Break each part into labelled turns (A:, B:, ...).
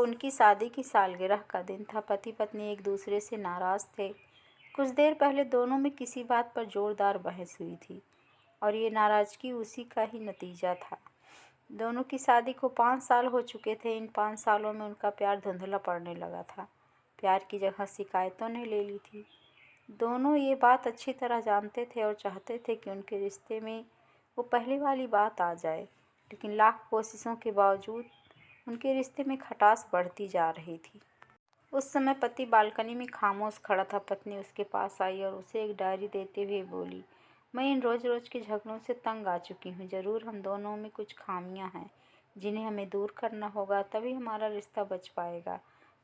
A: उनकी शादी की सालगिरह का दिन था। पति पत्नी एक दूसरे से नाराज़ थे। कुछ देर पहले दोनों में किसी बात पर जोरदार बहस हुई थी और ये नाराज़गी उसी का ही नतीजा था। दोनों की शादी को 5 साल हो चुके थे। इन 5 सालों में उनका प्यार धुंधला पड़ने लगा था। प्यार की जगह शिकायतों ने ले ली थी। दोनों ये बात अच्छी तरह जानते थे और चाहते थे कि उनके रिश्ते में वो पहले वाली बात आ जाए, लेकिन लाख कोशिशों के बावजूद उनके रिश्ते में खटास बढ़ती जा रही थी। उस समय पति बालकनी में खामोश खड़ा था। पत्नी उसके पास आई और उसे एक डायरी देते हुए बोली, मैं इन रोज़ रोज़ के झगड़ों से तंग आ चुकी हूँ। ज़रूर हम दोनों में कुछ खामियां हैं जिन्हें हमें दूर करना होगा, तभी हमारा रिश्ता बच पाएगा।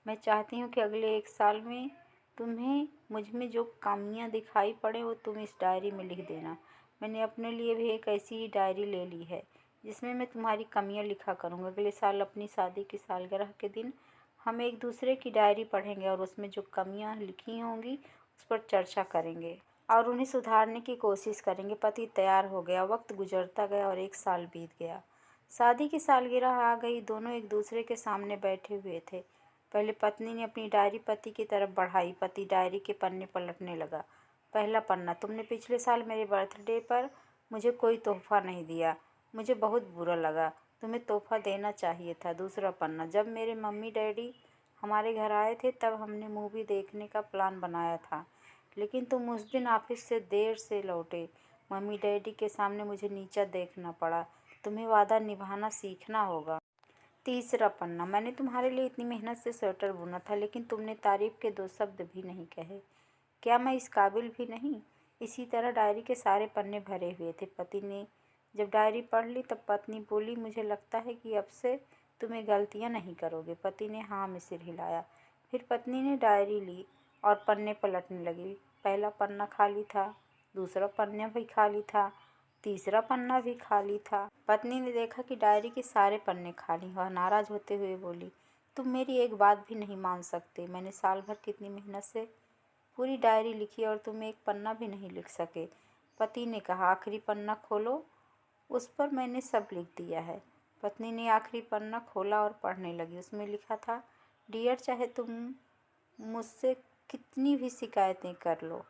A: मैं चाहती हूँ कि अगले 1 साल में तुम्हें मुझ में जो कमियाँ दिखाई पड़े वो तुम इस डायरी में लिख देना। मैंने अपने लिए भी एक ऐसी ही डायरी ले ली है जिसमें मैं तुम्हारी कमियाँ लिखा करूँगा। अगले साल अपनी शादी की सालगिरह के दिन हम एक दूसरे की डायरी पढ़ेंगे और उसमें जो कमियां लिखी होंगी उस पर चर्चा करेंगे और उन्हें सुधारने की कोशिश करेंगे। पति तैयार हो गया। वक्त गुजरता गया और 1 साल बीत गया। शादी की सालगिरह आ गई। दोनों एक दूसरे के सामने बैठे हुए थे। पहले पत्नी ने अपनी डायरी पति की तरफ बढ़ाई। पति डायरी के पन्ने पलटने लगा। पहला पन्ना, तुमने पिछले साल मेरे बर्थडे पर मुझे कोई तोहफा नहीं दिया। मुझे बहुत बुरा लगा। तुम्हें तोहफा देना चाहिए था। दूसरा पन्ना, जब मेरे मम्मी डैडी हमारे घर आए थे तब हमने मूवी देखने का प्लान बनाया था, लेकिन तुम उस दिन ऑफिस से देर से लौटे। मम्मी डैडी के सामने मुझे नीचा देखना पड़ा। तुम्हें वादा निभाना सीखना होगा। तीसरा पन्ना, मैंने तुम्हारे लिए इतनी मेहनत से स्वेटर बुना था, लेकिन तुमने तारीफ के 2 शब्द भी नहीं कहे। क्या मैं इस काबिल भी नहीं? इसी तरह डायरी के सारे पन्ने भरे हुए थे। पति ने जब डायरी पढ़ ली तब पत्नी बोली, मुझे लगता है कि अब से तुम्हें गलतियां नहीं करोगे। पति ने हाँ में सिर हिलाया। फिर पत्नी ने डायरी ली और पन्ने पलटने लगी। पहला पन्ना खाली था, दूसरा पन्ना भी खाली था, तीसरा पन्ना भी खाली था। पत्नी ने देखा कि डायरी के सारे पन्ने खाली। वह नाराज होते हुए बोली, तुम मेरी एक बात भी नहीं मान सकते। मैंने साल भर कितनी मेहनत से पूरी डायरी लिखी और तुम एक पन्ना भी नहीं लिख सके। पति ने कहा, आखिरी पन्ना खोलो, उस पर मैंने सब लिख दिया है। पत्नी ने आखिरी पन्ना खोला और पढ़ने लगी। उसमें लिखा था, डियर, चाहे तुम मुझसे कितनी भी शिकायतें कर लो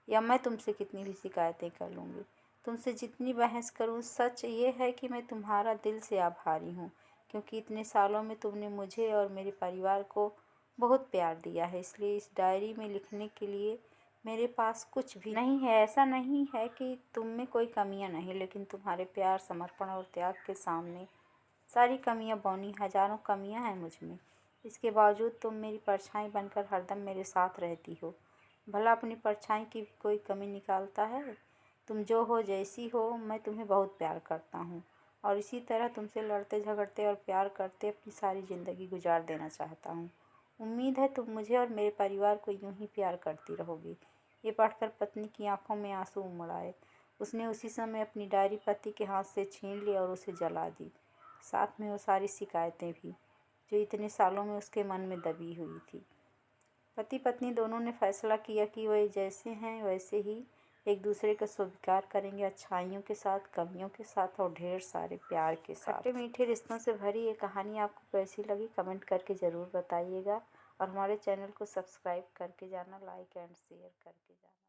A: या मैं तुमसे कितनी भी शिकायतें कर लूँगी, तुमसे जितनी बहस करूँ, सच ये है कि मैं तुम्हारा दिल से आभारी हूँ, क्योंकि इतने सालों में तुमने मुझे और मेरे परिवार को बहुत प्यार दिया है। इसलिए इस डायरी में लिखने के लिए मेरे पास कुछ भी नहीं है। ऐसा नहीं है कि तुम में कोई कमियां नहीं, लेकिन तुम्हारे प्यार, समर्पण और त्याग के सामने सारी कमियां बौनी। हजारों कमियां हैं मुझ में, इसके बावजूद तुम मेरी परछाई बनकर हरदम मेरे साथ रहती हो। भला अपनी परछाई की भी कोई कमी निकालता है? तुम जो हो, जैसी हो, मैं तुम्हें बहुत प्यार करता हूँ और इसी तरह तुमसे लड़ते झगड़ते और प्यार करते अपनी सारी ज़िंदगी गुजार देना चाहता हूँ। उम्मीद है तुम मुझे और मेरे परिवार को यूं ही प्यार करती रहोगी। ये पढ़कर पत्नी की आंखों में आंसू उमड़ आए। उसने उसी समय अपनी डायरी पति के हाथ से छीन ली और उसे जला दी, साथ में वो सारी शिकायतें भी जो इतने सालों में उसके मन में दबी हुई थी। पति पत्नी दोनों ने फैसला किया कि वे जैसे हैं वैसे ही एक दूसरे का स्वीकार करेंगे, अच्छाइयों के साथ, कमियों के साथ और ढेर सारे प्यार के साथ। खट्टे मीठे रिश्तों से भरी ये कहानी आपको कैसी लगी कमेंट करके ज़रूर बताइएगा और हमारे चैनल को सब्सक्राइब करके जाना, लाइक एंड शेयर करके जाना।